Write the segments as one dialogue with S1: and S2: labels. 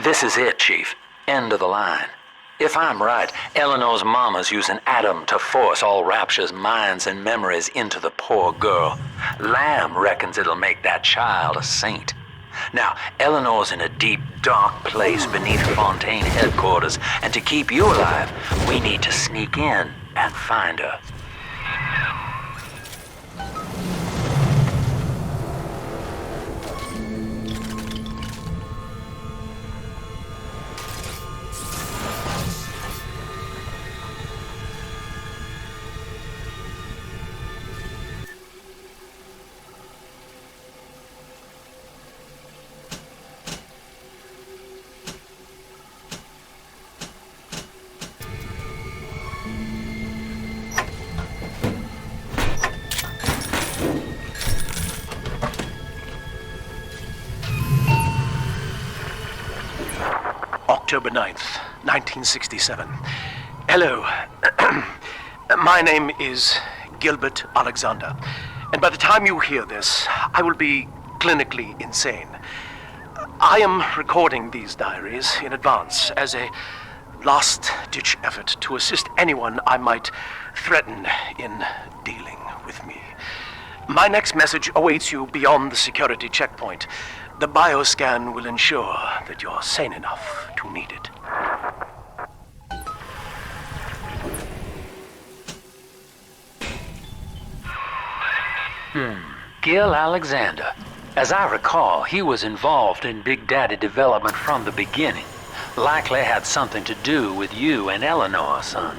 S1: This is it, Chief. End of the line. If I'm right, Eleanor's mama's using Adam to force all Rapture's minds and memories into the poor girl. Lamb reckons it'll make that child a saint. Now, Eleanor's in a deep, dark place beneath Fontaine headquarters, and to keep you alive, we need to sneak in and find her.
S2: October 9th, 1967. Hello. My name is Gilbert Alexander, and by the time you hear this, I will be clinically insane. I am recording these diaries in advance as a last-ditch effort to assist anyone I might threaten in dealing with me. My next message awaits you beyond the security checkpoint. The bioscan will ensure that you're sane enough to need it.
S1: Gil Alexander. As I recall, he was involved in Big Daddy development from the beginning. Likely had something to do with you and Eleanor, son.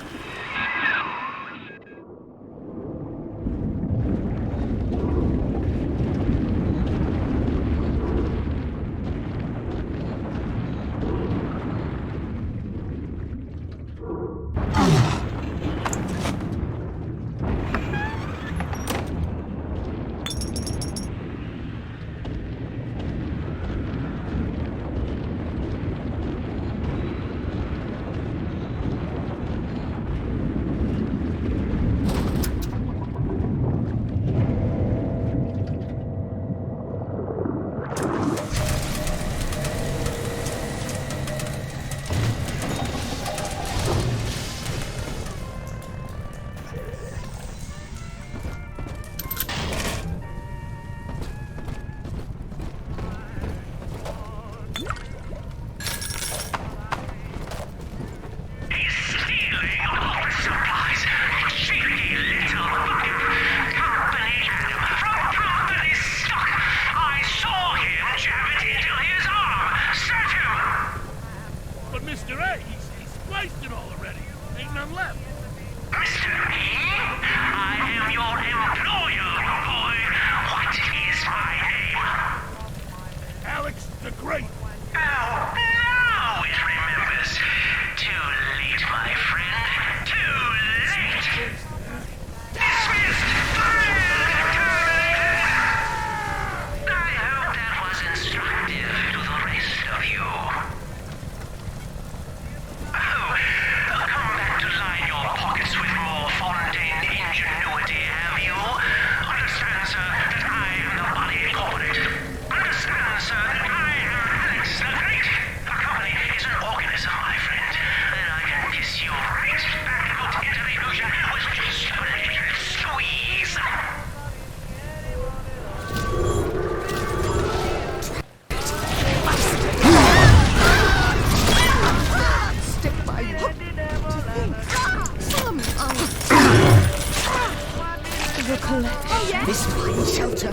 S3: This fine shelter.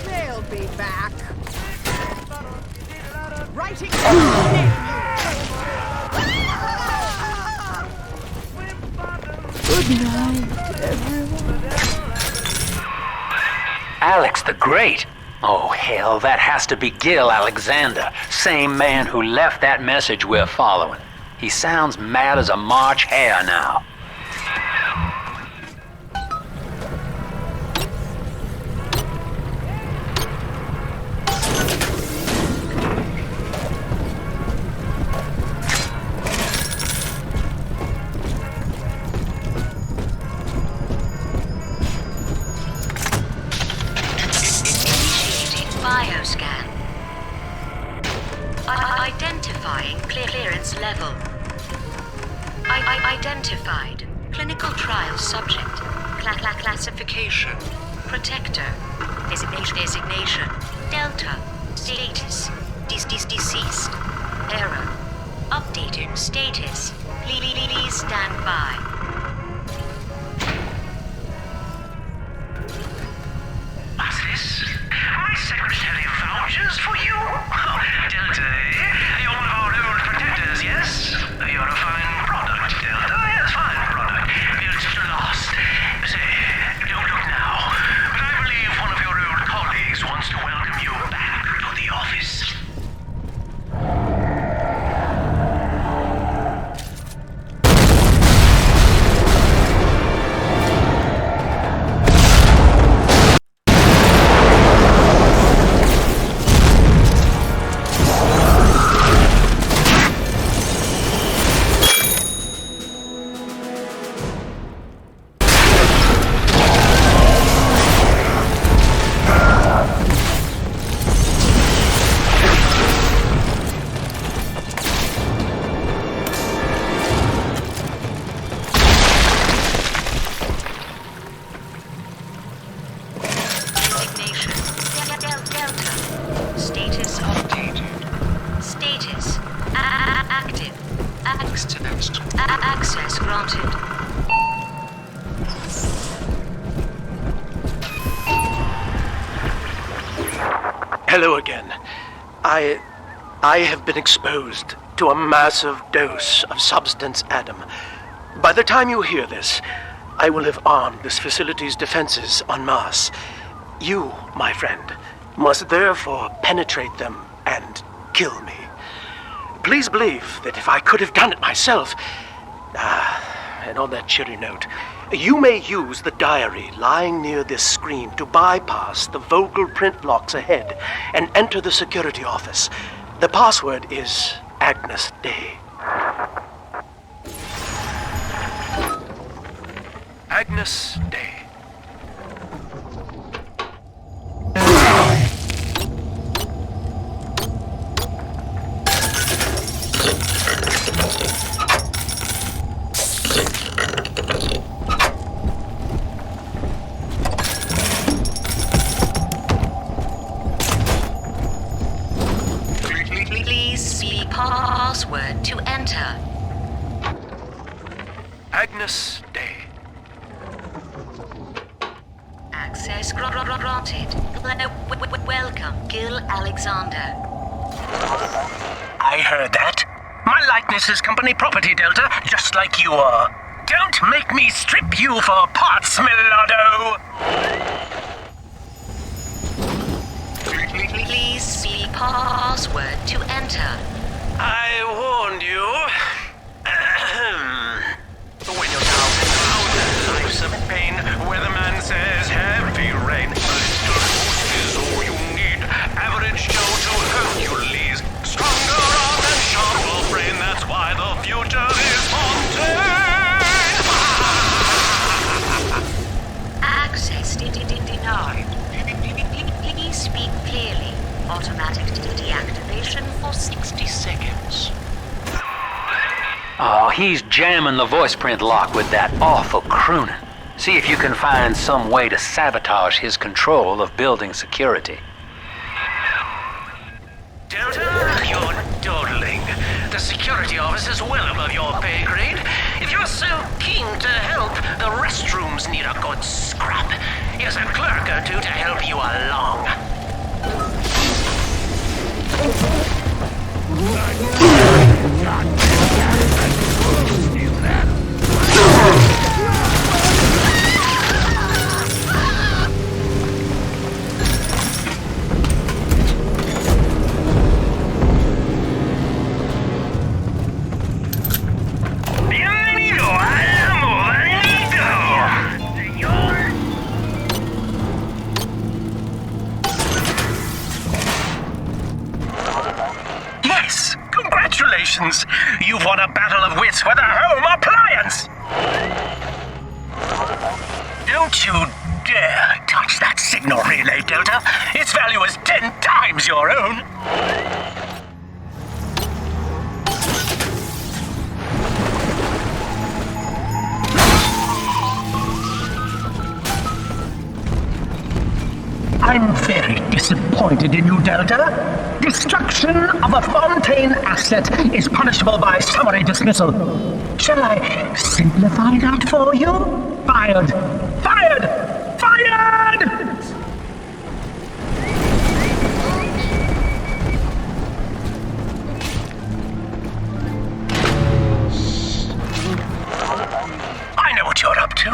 S4: They'll be back. Writing.
S3: Good night, everyone.
S1: Alex the Great? Oh, hell, that has to be Gil Alexander, same man who left that message we're following. He sounds mad as a March hare now.
S4: Identifying clearance level. Identified. Clinical trial subject. Classification. Protector. Designation. Delta. Status. Deceased. Error. Updating status. Please stand by.
S2: What's this? My secretary vouchers for you? Oh, Delta, eh? You're one of our old protectors, yes? You're a fine product, Delta. Yes, fine product. Built to last. Say, don't look now, but I believe one of your old colleagues wants to welcome you back to the office.
S4: Access granted.
S2: Hello again. I have been exposed to a massive dose of substance Adam. By the time you hear this, I will have armed this facility's defenses en masse. You, my friend, must therefore penetrate them and kill me. Please believe that if I could have done it myself... and on that cheery note, you may use the diary lying near this screen to bypass the vocal print locks ahead and enter the security office. The password is Agnes Day. Agnes Day.
S4: Please see password to enter.
S2: Agnes Day.
S4: Access granted. Welcome, Gil Alexander.
S2: I heard that. My likeness is company property, Delta, just like you are. Don't make me strip you for parts, Millardo!
S4: Please see password to enter.
S2: I warned you. When you're down and out, life's a pain. Weatherman says heavy rain. A little boost is all you need. Average Joe to Hercules. Stronger arm and sharper brain. That's why the future is Fontaine.
S4: Access denied. Please speak clearly. Automatic deactivation for 60 seconds.
S1: Oh, he's jamming the voice print lock with that awful crooning. See if you can find some way to sabotage his control of building security.
S2: Delta, you're dawdling. The security office is well above your pay grade. If you're so keen to help, the restrooms need a good scrub. Here's a clerk or two to help you along. Bienvenido al Modanito, señor. Yes, congratulations. You've won a battle of wits with a home appliance. Don't you dare touch that signal relay, Delta. Its value is 10 times your own. I'm very disappointed in you, Delta. Destruction of a Fontaine asset is punishable by summary dismissal. Shall I simplify that for you? Fired! Fired! Fired! I know what you're up to.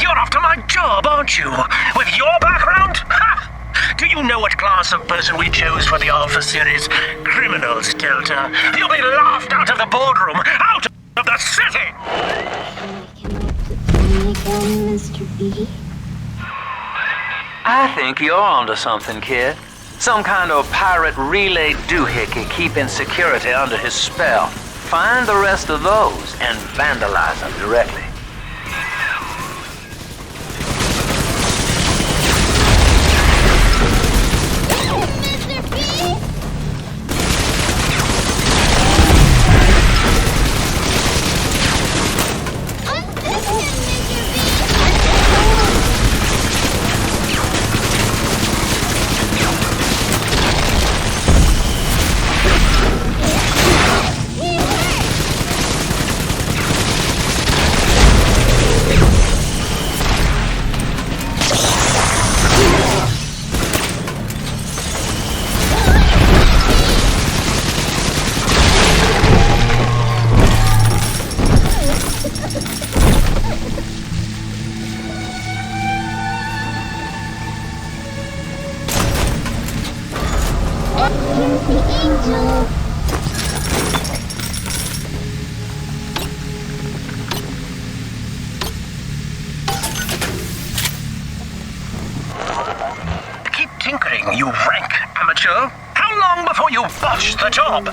S2: You're after my job, aren't you? With your background? Ha! Do you know what class of person we chose for the Alpha series? Criminals, Delta. You'll be laughed out of the boardroom, out of the city!
S5: Mr. B?
S1: I think you're onto something, kid. Some kind of pirate relay doohickey keeping security under his spell. Find the rest of those and vandalize them directly.
S2: Keep tinkering, you rank amateur. How long before you botch the job?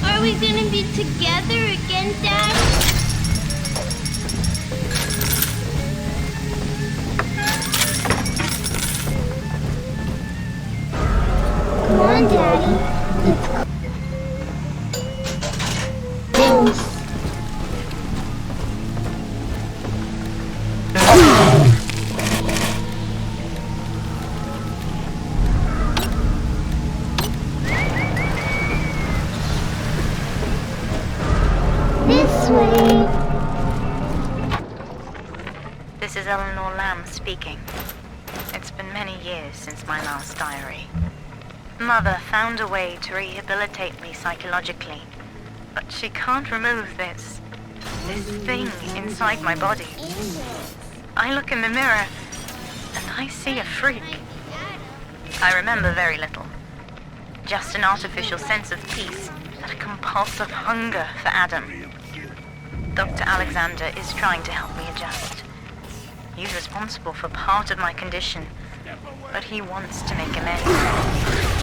S5: Are we gonna be together again, Dad? Come on, Daddy. Let's go. Thanks. This way.
S6: This is Eleanor Lamb speaking. It's been many years since my last diary. Mother found a way to rehabilitate me psychologically, but she can't remove this thing inside my body. I look in the mirror, and I see a freak. I remember very little. Just an artificial sense of peace and a compulsive hunger for Adam. Dr. Alexander is trying to help me adjust. He's responsible for part of my condition, but he wants to make amends.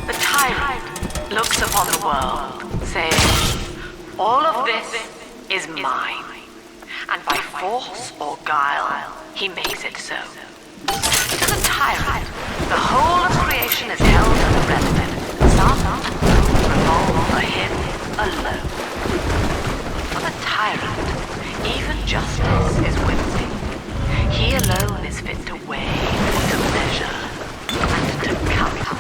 S7: The tyrant looks upon the world, saying, all of this is mine. And by force or guile, he makes it so. To the tyrant, the whole of creation is held as a relative. Some revolve over him alone. For the tyrant, even justice is whimsy. He alone is fit to weigh, to measure, and to calculate.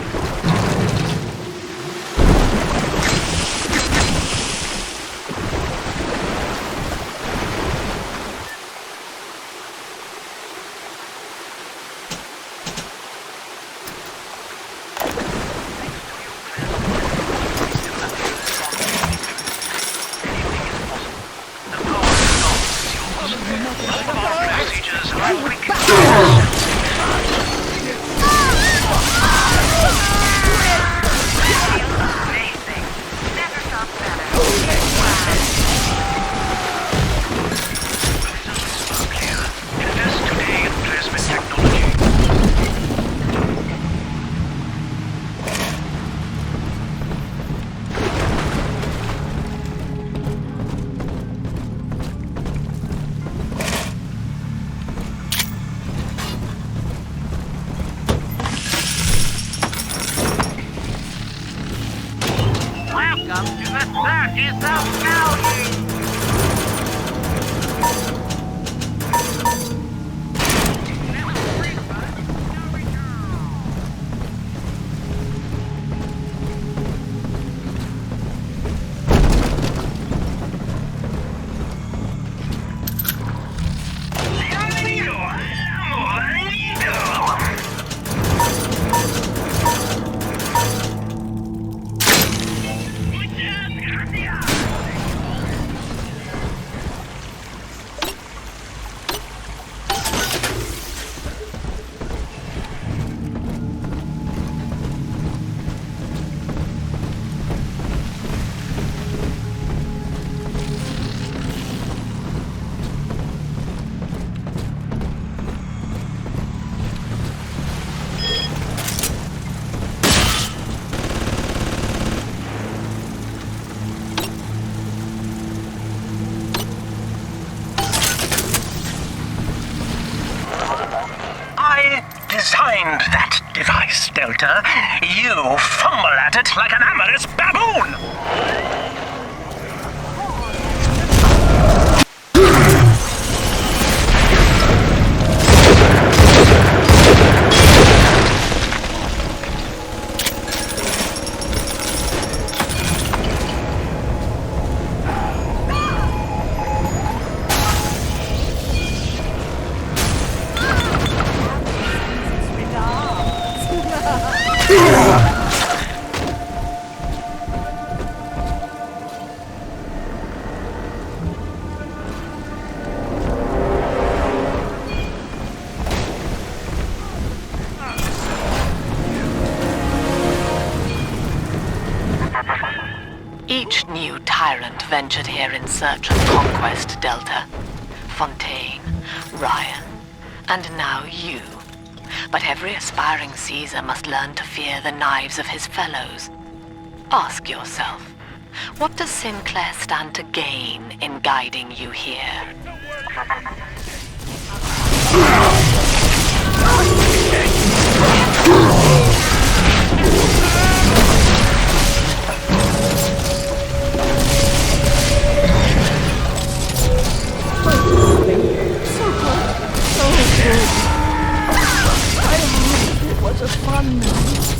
S2: Designed that device, Delta. You fumble at it like an amorous baboon!
S7: Each new tyrant ventured here in search of conquest, Delta. Fontaine, Ryan, and now you. But every aspiring Caesar must learn to fear the knives of his fellows. Ask yourself, what does Sinclair stand to gain in guiding you here?
S3: It was a fun night.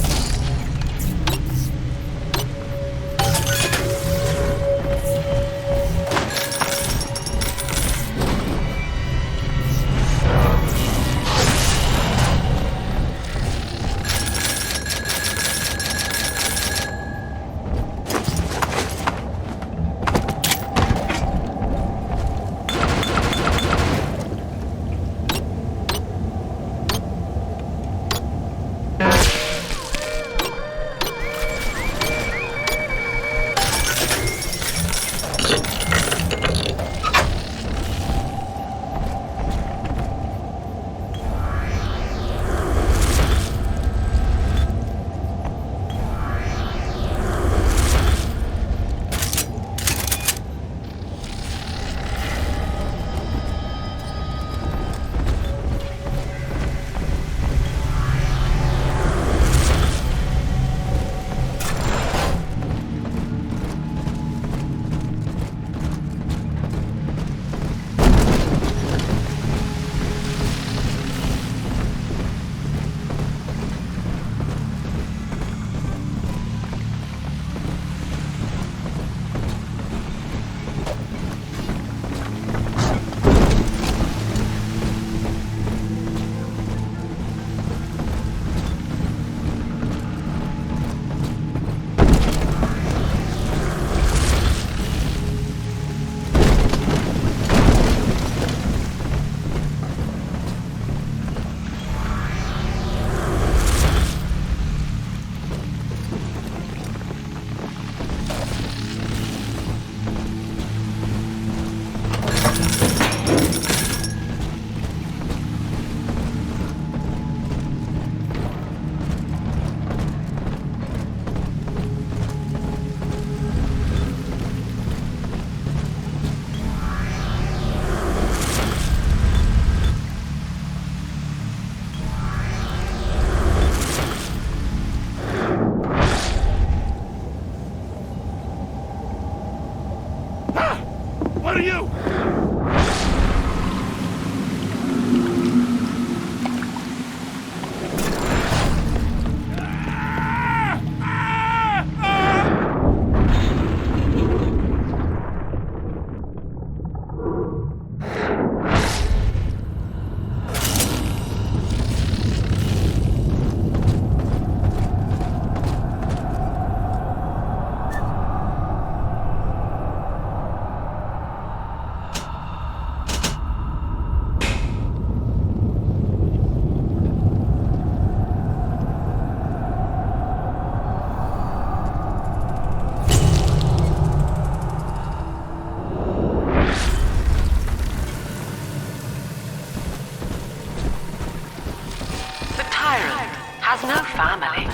S7: has no family,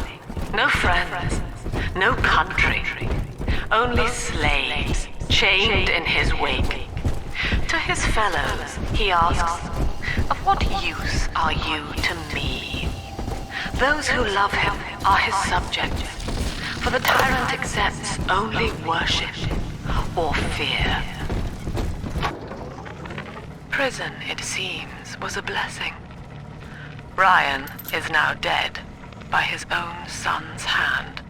S7: no friends, no country, only slaves chained in his wake. To his fellows, he asks, "Of what use are you to me?" Those who love him are his subjects, for the tyrant accepts only worship or fear. Prison, it seems, was a blessing. Ryan is now dead by his own son's hand.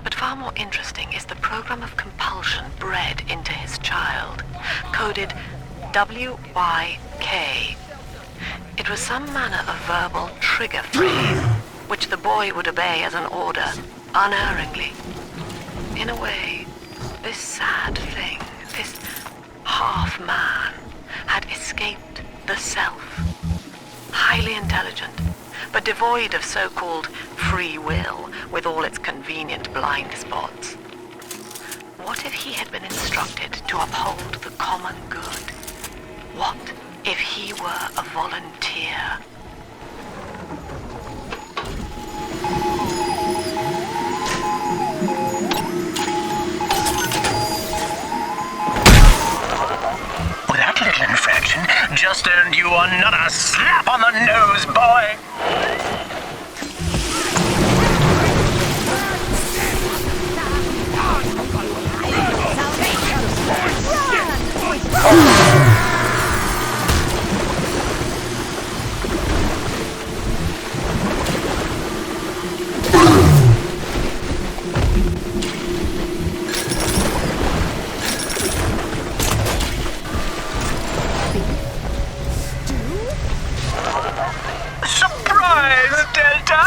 S7: But far more interesting is the program of compulsion bred into his child, coded WYK. It was some manner of verbal trigger phrase, which the boy would obey as an order, unerringly. In a way, this sad thing, this half-man, had escaped the self. Highly intelligent, but devoid of so-called free will with all its convenient blind spots. What if he had been instructed to uphold the common good? What if he were a volunteer?
S2: That little infraction just earned you another slap on the nose, boy! Surprise, Delta!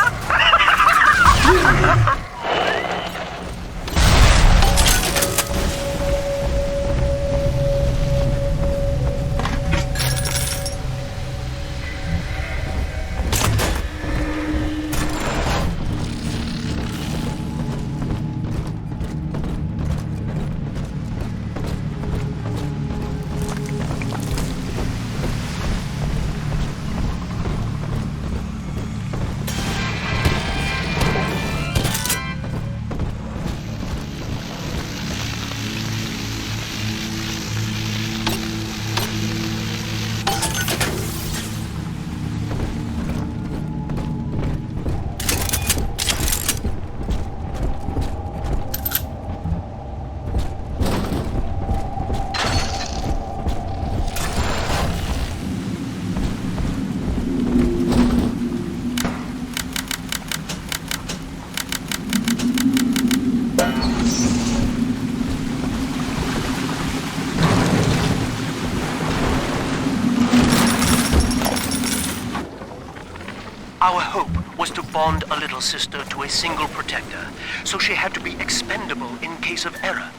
S2: Our hope was to bond a little sister to a single protector, so she had to be expendable in case of error.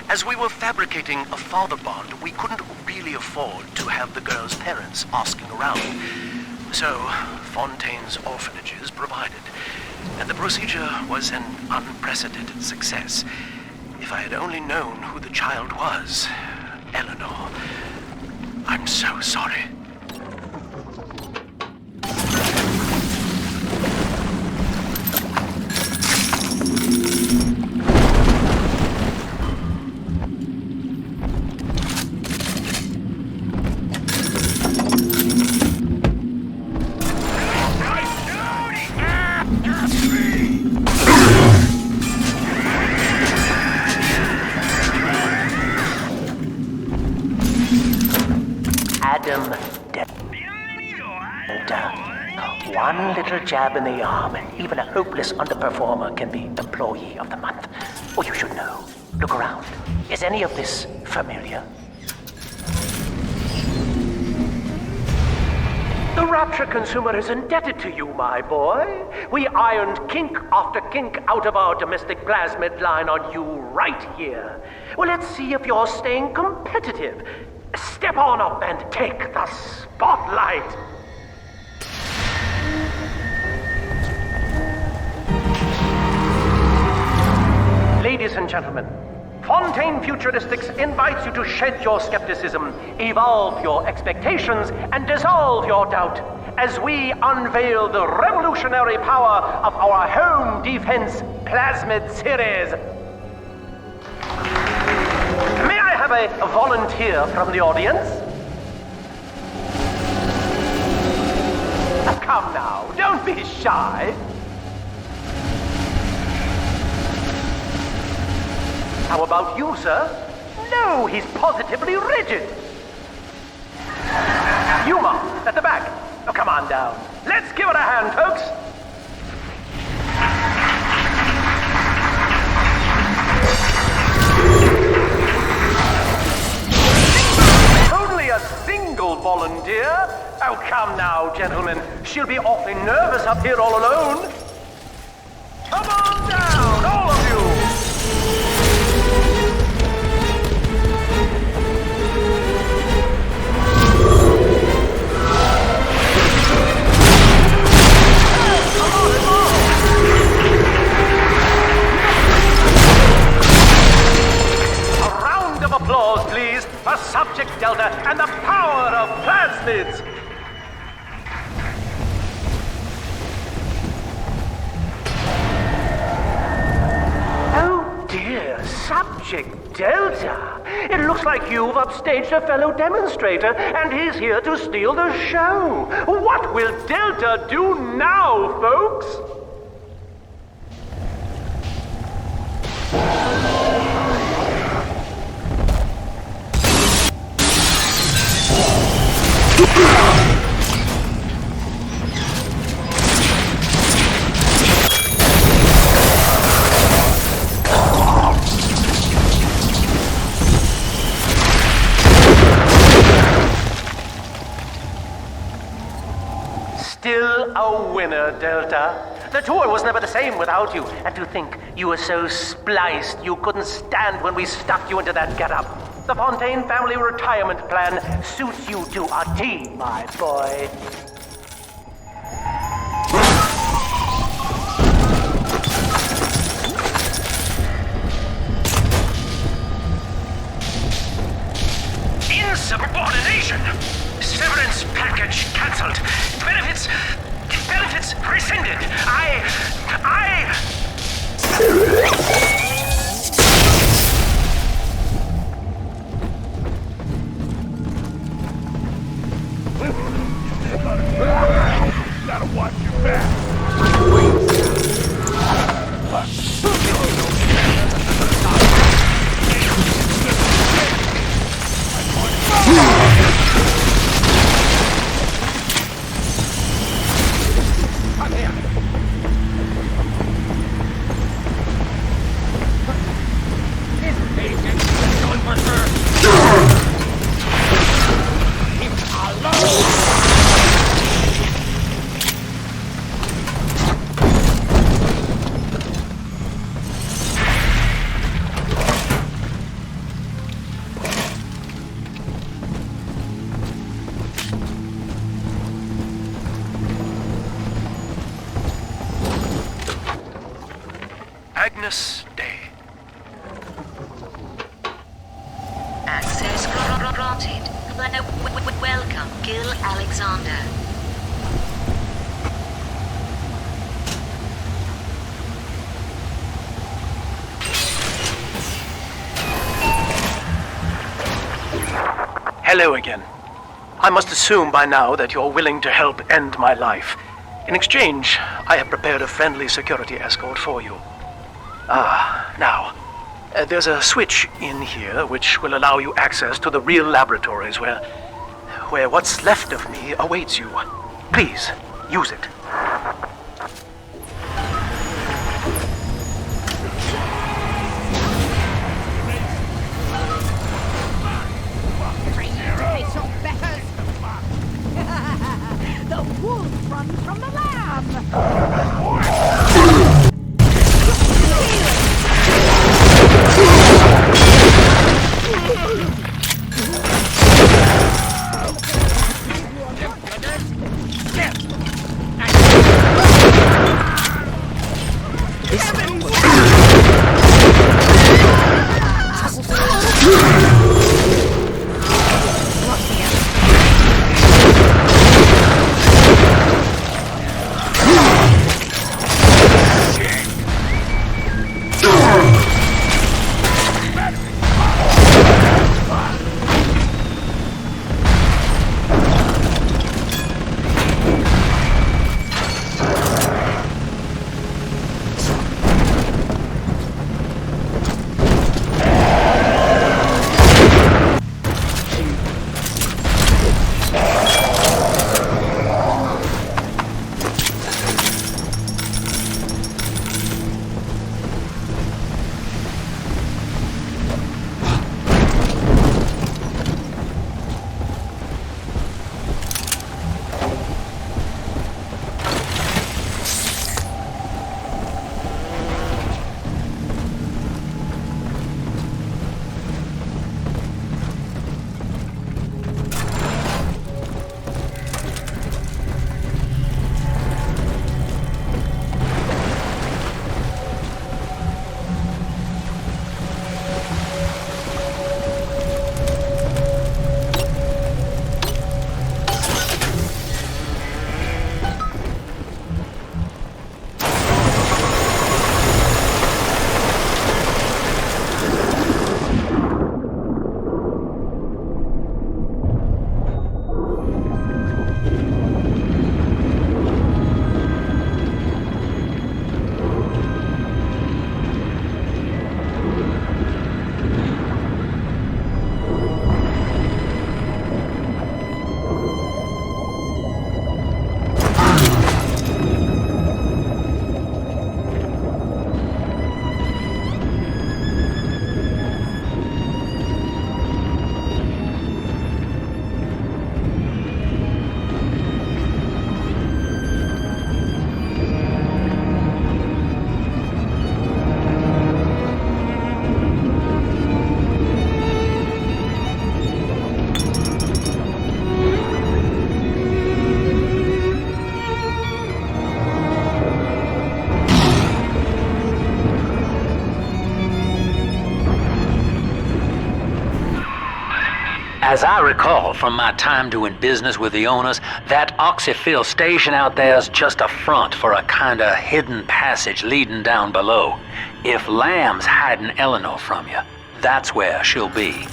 S2: As we were fabricating a father bond, we couldn't really afford to have the girl's parents asking around. So, Fontaine's orphanages provided, and the procedure was an unprecedented success. If I had only known who the child was, Eleanor, I'm so sorry. One little jab in the arm, and even a hopeless underperformer can be Employee of the Month. Or you should know. Look around. Is any of this familiar? The Rapture consumer is indebted to you, my boy. We ironed kink after kink out of our domestic plasmid line on you right here. Well, let's see if you're staying competitive. Step on up and take the spotlight. Ladies and gentlemen, Fontaine Futuristics invites you to shed your skepticism, evolve your expectations, and dissolve your doubt as we unveil the revolutionary power of our home defense plasmid series. May I have a volunteer from the audience? Come now, don't be shy. How about you, sir? No, he's positively rigid. You, Mom, at the back. Oh, come on down. Let's give it a hand, folks. Only a single volunteer? Oh, come now, gentlemen. She'll be awfully nervous up here all alone. Come on down, all of you. Applause, please, for Subject Delta and the power of plasmids! Oh dear, Subject Delta! It looks like you've upstaged a fellow demonstrator, and he's here to steal the show! What will Delta do now, folks? Still a winner, Delta. The tour was never the same without you. And to think you were so spliced you couldn't stand when we stuck you into that getup. The Fontaine family retirement plan suits you to a T, my boy. Insubordination! Severance package cancelled. Benefits rescinded.
S8: Gotta watch your back.
S2: Agnes Day.
S4: Access granted. Welcome, Gil Alexander.
S2: Hello again. I must assume by now that you're willing to help end my life. In exchange, I have prepared a friendly security escort for you. Now, there's a switch in here which will allow you access to the real laboratories where what's left of me awaits you. Please, use it.
S3: The wolf runs from the lamb!
S1: As I recall from my time doing business with the owners, that oxyfill station out there's just a front for a kinda hidden passage leading down below. If Lamb's hiding Eleanor from you, that's where she'll be.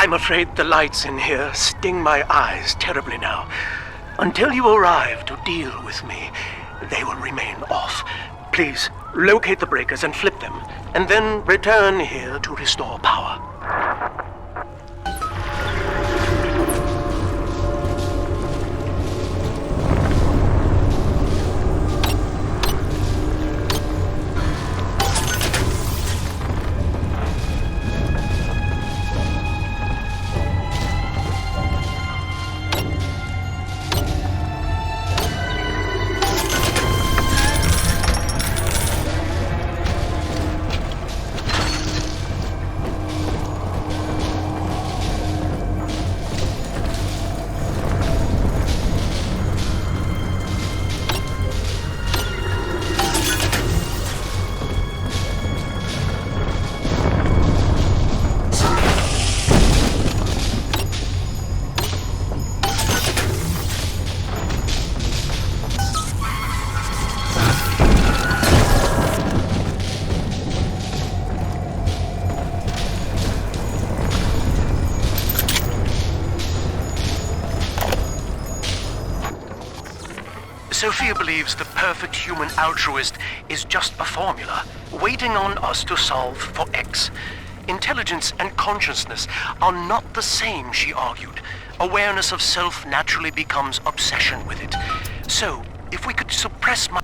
S2: I'm afraid the lights in here sting my eyes terribly now. Until you arrive to deal with me, they will remain off. Please, locate the breakers and flip them, and then return here to restore power. Sophia believes the perfect human altruist is just a formula, waiting on us to solve for X. Intelligence and consciousness are not the same, she argued. Awareness of self naturally becomes obsession with it. So, if we could suppress my...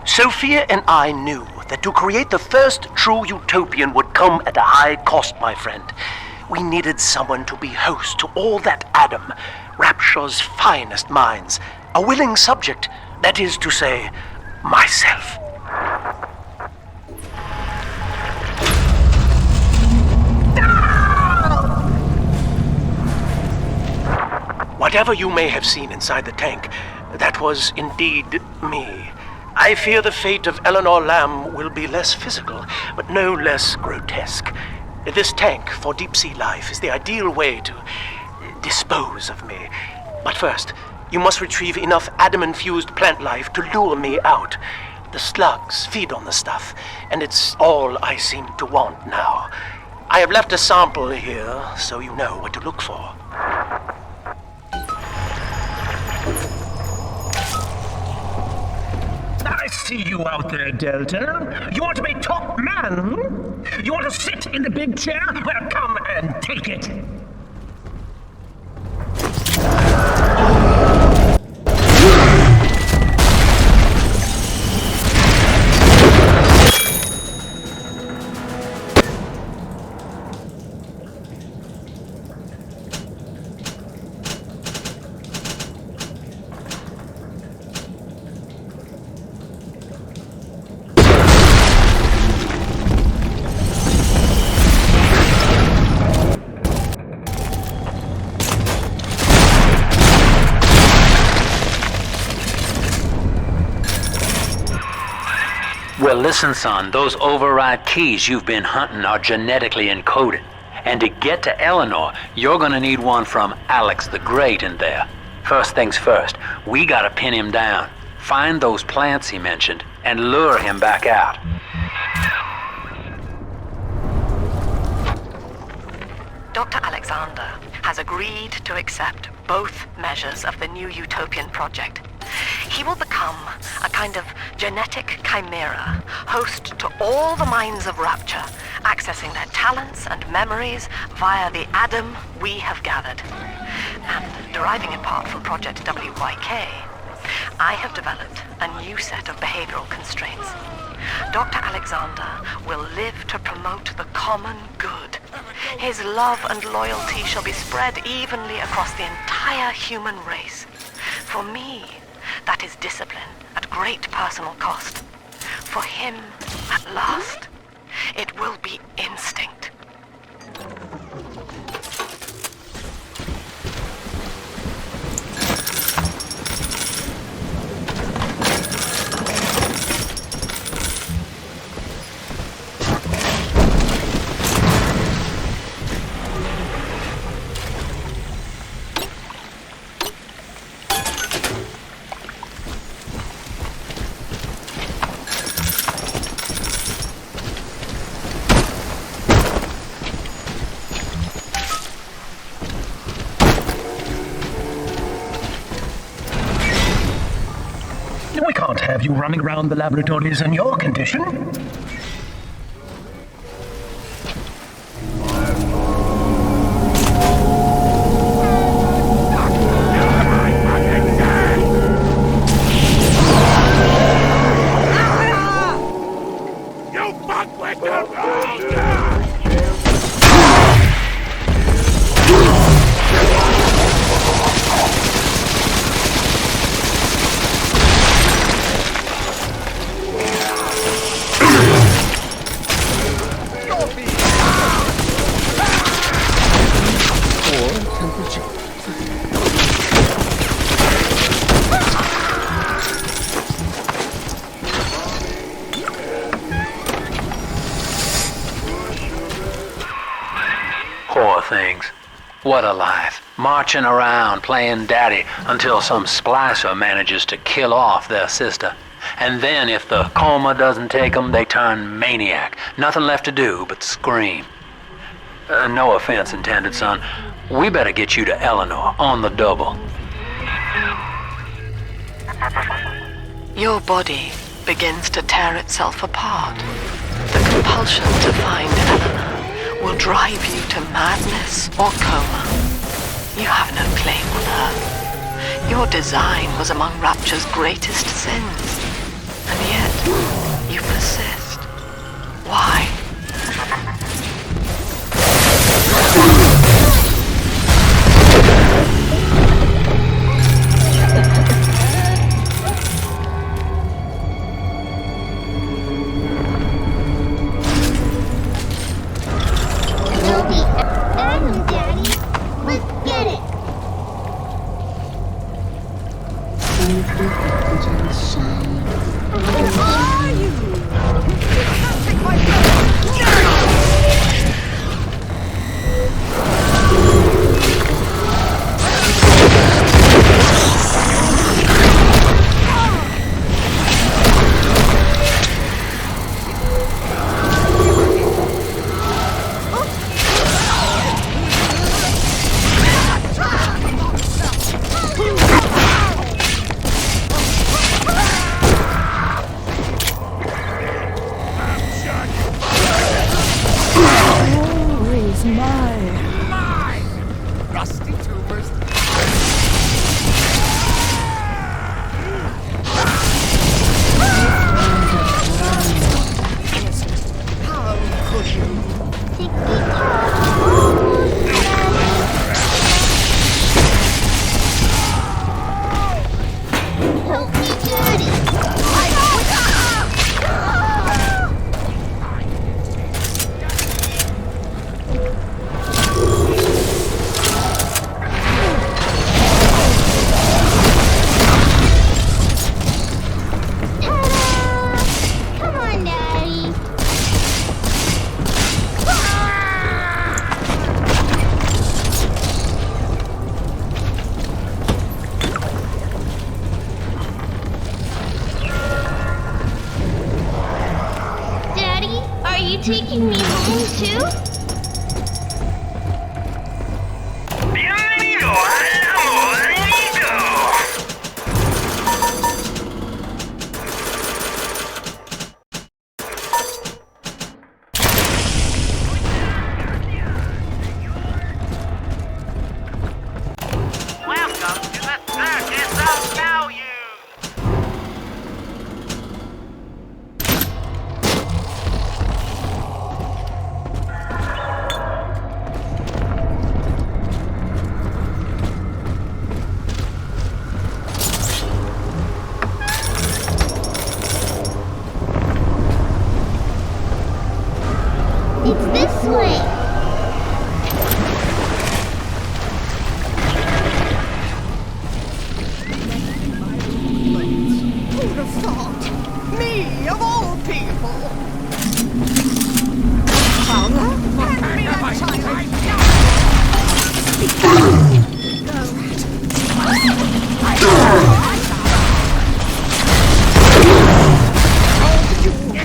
S2: Sophia and I knew that to create the first true utopian would come at a high cost, my friend. We needed someone to be host to all that Adam, Rapture's finest minds. A willing subject, that is to say, myself. Whatever you may have seen inside the tank, that was indeed me. I fear the fate of Eleanor Lamb will be less physical, but no less grotesque. This tank for deep-sea life is the ideal way to dispose of me. But first, you must retrieve enough Adam-infused plant life to lure me out. The slugs feed on the stuff, and it's all I seem to want now. I have left a sample here, so you know what to look for.
S9: I see you out there, Delta. You want to be top man? You want to sit in the big chair? Well, come and take it.
S1: Well, listen, son, those override keys you've been hunting are genetically encoded. And to get to Eleanor, you're gonna need one from Alex the Great in there. First things first, we gotta pin him down. Find those plants he mentioned, and lure him back out.
S7: Dr. Alexander has agreed to accept both measures of the new Utopian project. He will become a kind of genetic chimera, host to all the minds of Rapture, accessing their talents and memories via the Adam we have gathered. And deriving in part from Project WYK, I have developed a new set of behavioral constraints. Dr. Alexander will live to promote the common good. His love and loyalty shall be spread evenly across the entire human race. For me, that is discipline at great personal cost. For him, at last, it will be instinct.
S9: We can't have you running around the laboratories in your condition.
S8: You fuck with the wrong.
S1: Poor things. What a life. Marching around, playing daddy, until some splicer manages to kill off their sister. And then if the coma doesn't take them, they turn maniac. Nothing left to do but scream. No offense intended, son. We better get you to Eleanor on the double.
S7: Your body begins to tear itself apart. The compulsion to find Eleanor will drive you to madness or coma. You have no claim on her. Your design was among Rapture's greatest sins. And yet, you persist. Why?
S5: Taking me home too?
S8: It's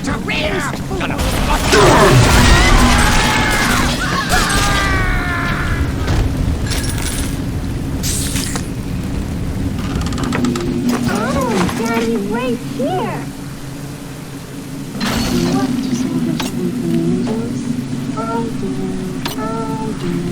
S8: a ram! Gonna fuck
S5: Oh, Daddy, right here. You want to celebrate with angels? I do.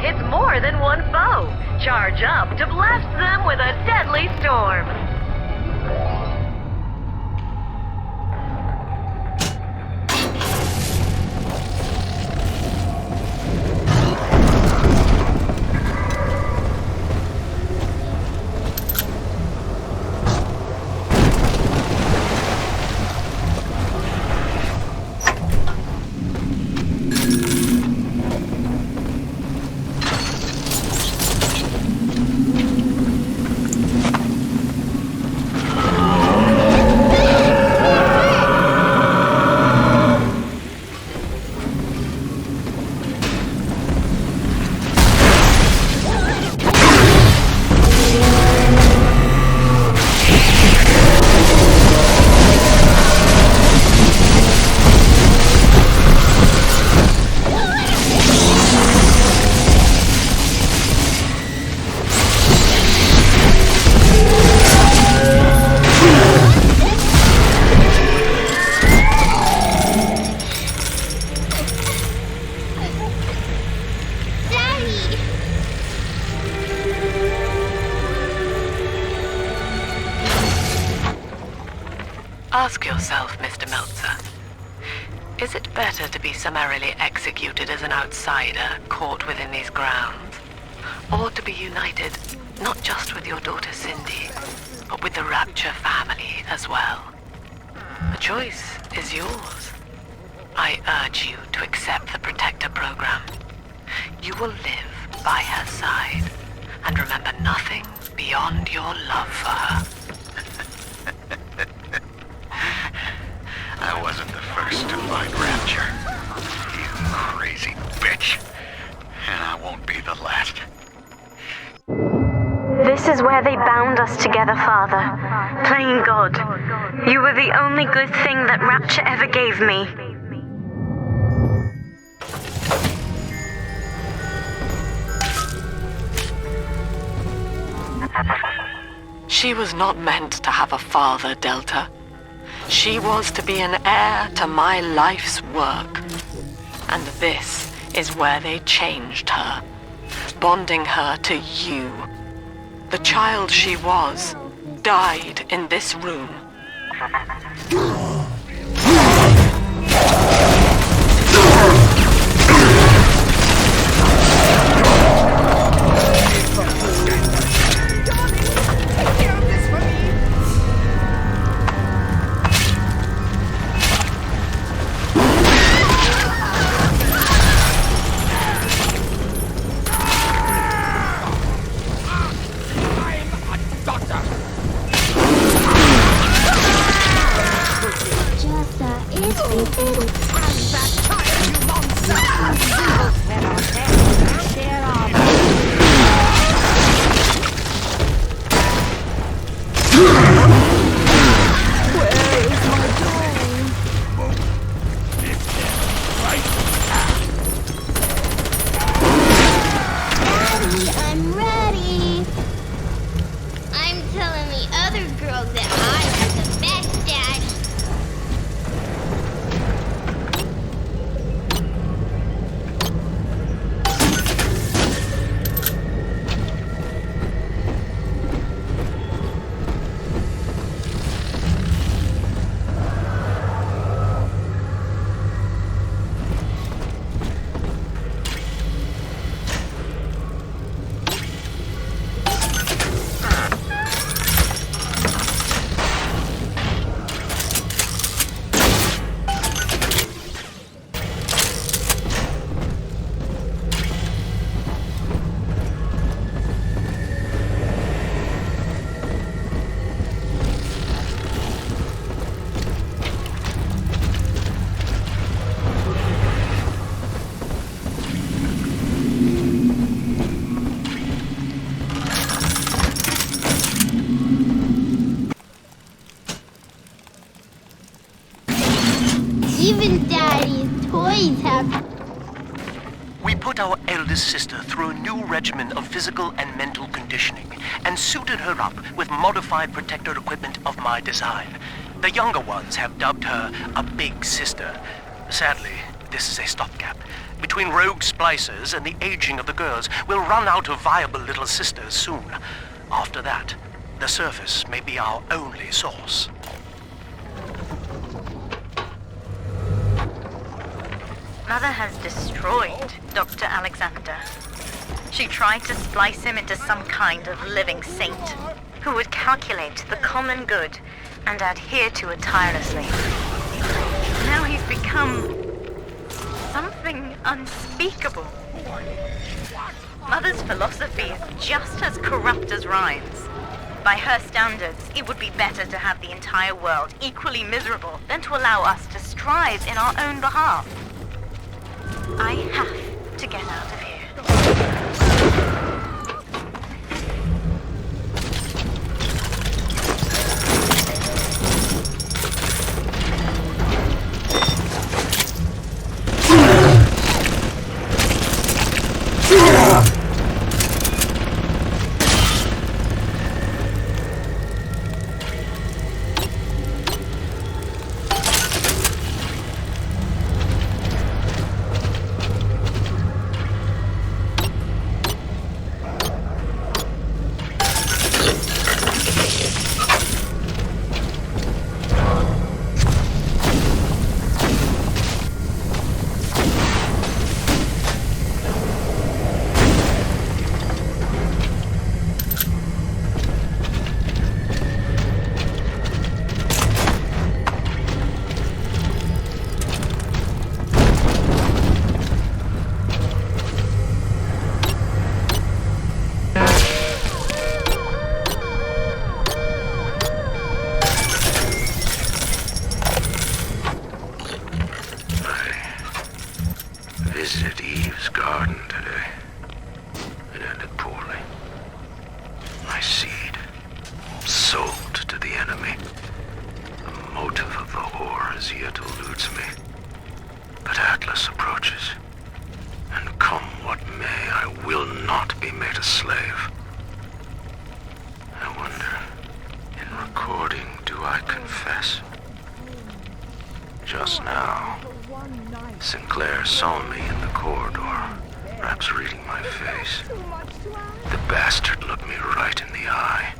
S7: hits more than one foe. Charge up to blast them with a deadly storm. Ask yourself, Mr. Meltzer, is it better to be summarily executed as an outsider caught within these grounds, or to be united not just with your daughter Cindy, but with the Rapture family as well? The choice is yours. I urge you to accept the Protector program. You will live by her side and remember nothing beyond your love for her.
S10: I wasn't the first to find Rapture, you crazy bitch. And I won't be the last.
S6: This is where they bound us together, Father. Playing God. You were the only good thing that Rapture ever gave me.
S7: She was not meant to have a father, Delta. She was to be an heir to my life's work. And this is where they changed her, bonding her to you. The child she was died in this room.
S5: Even Daddy's toys have...
S2: We put our eldest sister through a new regimen of physical and mental conditioning and suited her up with modified protector equipment of my design. The younger ones have dubbed her a big sister. Sadly, this is a stopgap. Between rogue splicers and the aging of the girls, we'll run out of viable little sisters soon. After that, the surface may be our only source.
S6: Mother has destroyed Dr. Alexander. She tried to splice him into some kind of living saint who would calculate the common good and adhere to it tirelessly. Now he's become something unspeakable. Mother's philosophy is just as corrupt as Ryan's. By her standards, it would be better to have the entire world equally miserable than to allow us to strive in our own behalf. I have to get out of here.
S11: Just now, Sinclair saw me in the corridor, perhaps reading my face. The bastard looked me right in the eye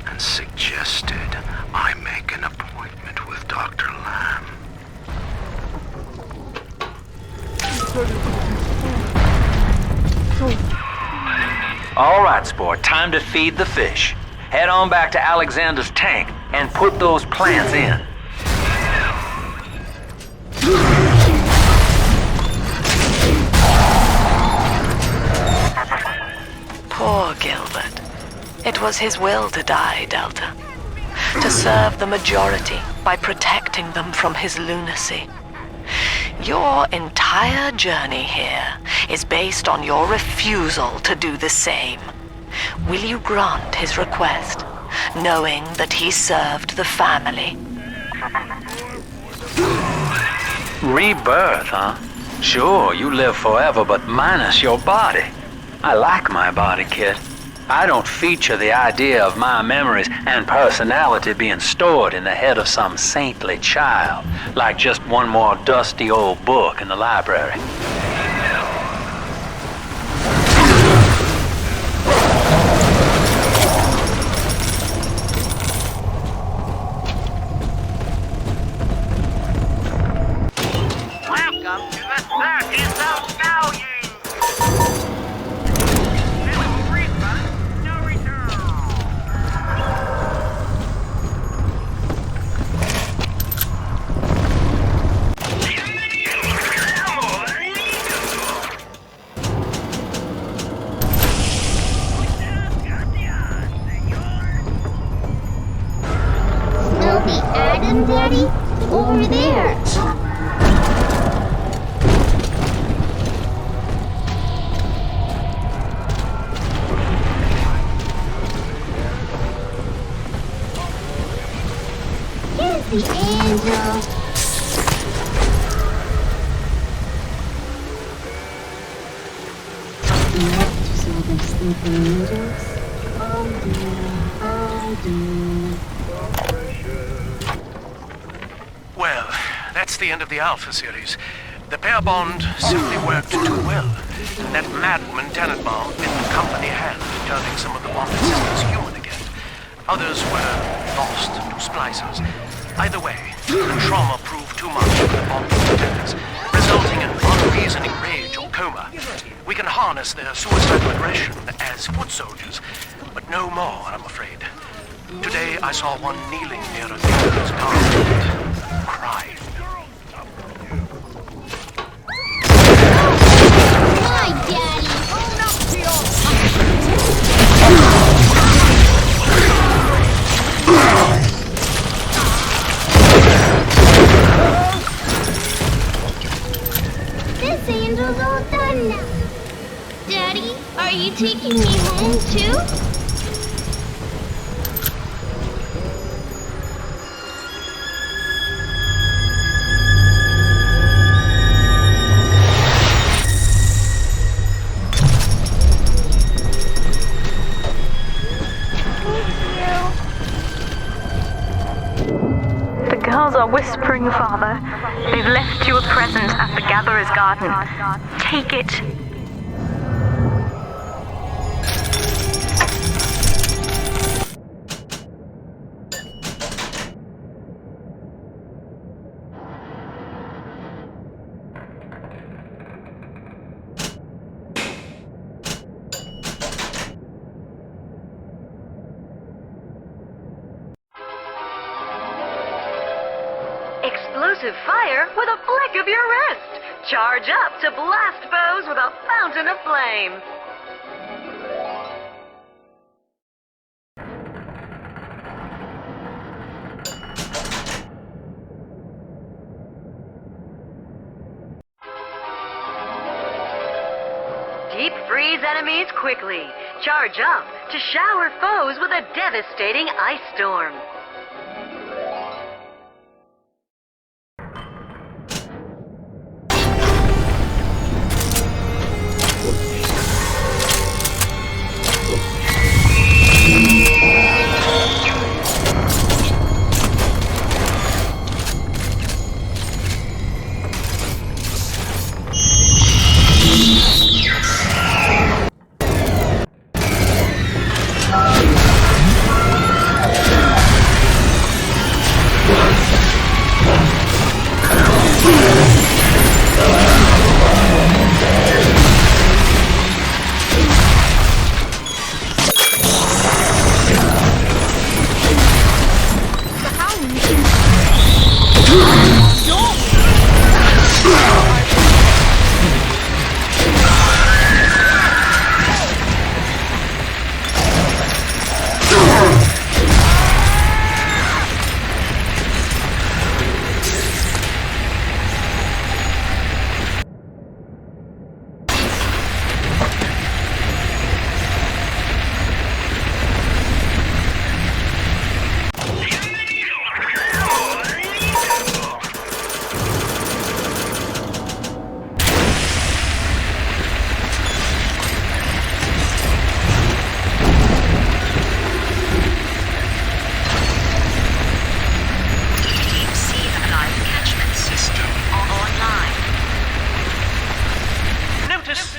S11: and suggested I make an appointment with Dr. Lamb.
S1: All right, sport, time to feed the fish. Head on back to Alexander's tank and put those plants in.
S7: Poor Gilbert. It was his will to die, Delta. To serve the majority by protecting them from his lunacy. Your entire journey here is based on your refusal to do the same. Will you grant his request, knowing that he served the family?
S1: Rebirth, huh? Sure, you live forever, but minus your body. I like my body, kid. I don't feature the idea of my memories and personality being stored in the head of some saintly child, like just one more dusty old book in the library.
S8: Welcome to the circus of value!
S5: Adam, Daddy? Over there. Here's the angel. Just like I'm sleeping angels. Oh dear, oh dear.
S2: Well, that's the end of the Alpha series. The pair bond simply worked too well. That madman Tenenbaum bit the company hand, turning some of the bonded sisters human again. Others were lost to splicers. Either way, the trauma proved too much for the bonded lieutenants, resulting in unreasoning rage or coma. We can harness their suicidal aggression as foot soldiers, but no more, I'm afraid. Today I saw one kneeling near a girl's garden, crying.
S5: Hi, Daddy. Own up to your This angel's all done now. Daddy, are you taking me home too?
S6: Are whispering, Father. They've left you a present at the Gatherer's Garden. Take it.
S4: Explosive fire with a flick of your wrist. Charge up to blast foes with a fountain of flame. Deep freeze enemies quickly. Charge up to shower foes with a devastating ice storm.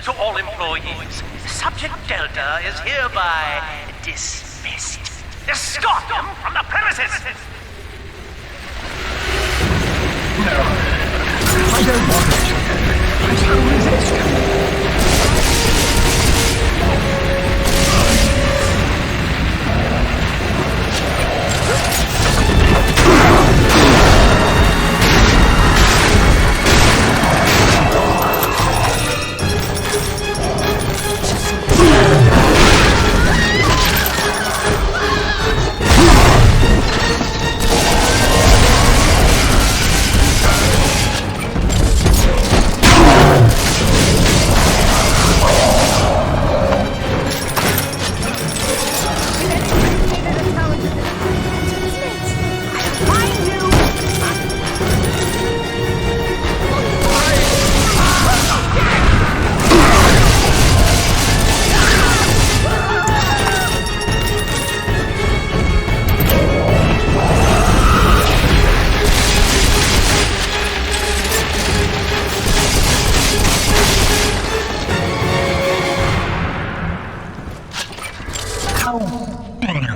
S2: To all employees, Subject Delta is hereby dismissed. Escort them from the premises!
S9: No. I don't want it. I shall resist.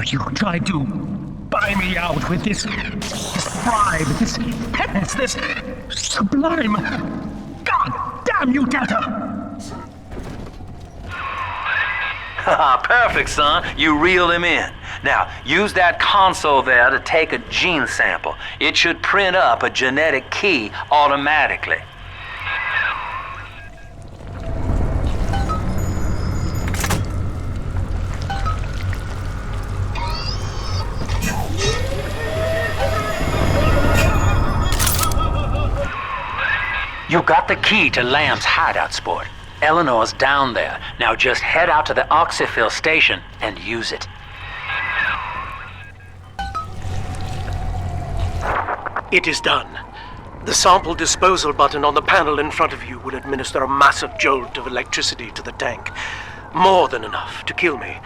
S9: You tried to buy me out with this bribe, this penance, this sublime... God damn you, Delta!
S1: Perfect, son. You reeled him in. Now, use that console there to take a gene sample. It should print up a genetic key automatically. You got the key to Lamb's hideout, sport. Eleanor's down there. Now just head out to the oxyfill station and use it.
S2: It is done. The sample disposal button on the panel in front of you will administer a massive jolt of electricity to the tank. More than enough to kill me.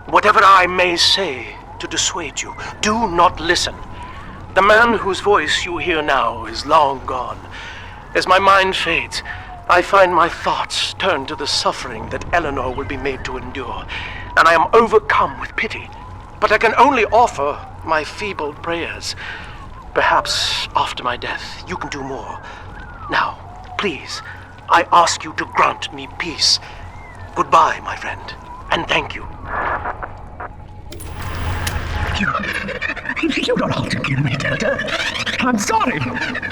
S2: Whatever I may say to dissuade you, do not listen. The man whose voice you hear now is long gone. As my mind fades, I find my thoughts turn to the suffering that Eleanor will be made to endure, and I am overcome with pity. But I can only offer my feeble prayers. Perhaps after my death, you can do more. Now, please, I ask you to grant me peace. Goodbye, my friend, and thank you.
S9: You don't have to kill me, Delta. I'm sorry.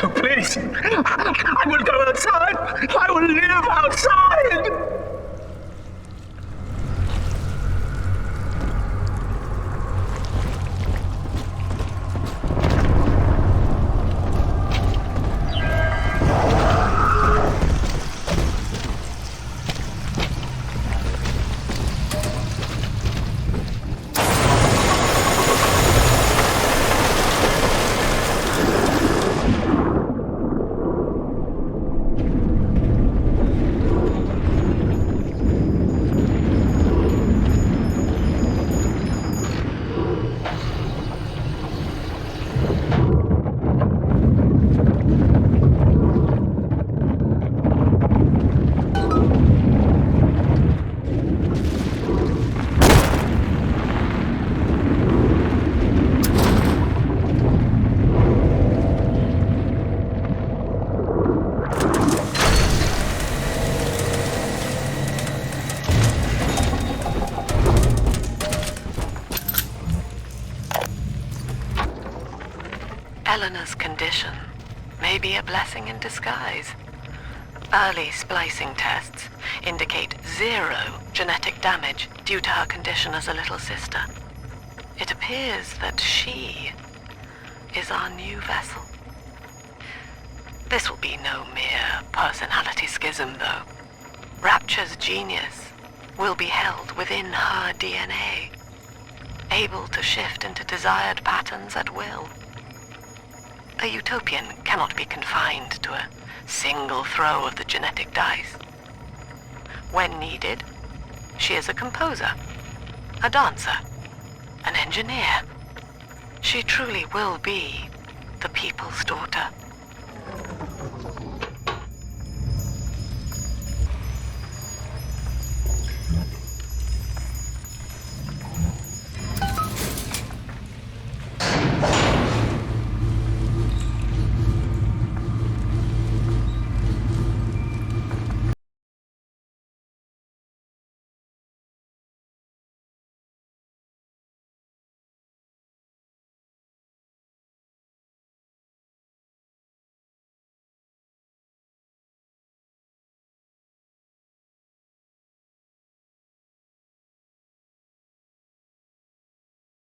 S9: Oh, please. I will go outside. I will live outside.
S7: Eleanor's condition may be a blessing in disguise. Early splicing tests indicate 0 genetic damage due to her condition as a little sister. It appears that she is our new vessel. This will be no mere personality schism, though. Rapture's genius will be held within her DNA, able to shift into desired patterns at will. A utopian cannot be confined to a single throw of the genetic dice. When needed, she is a composer, a dancer, an engineer. She truly will be the people's daughter.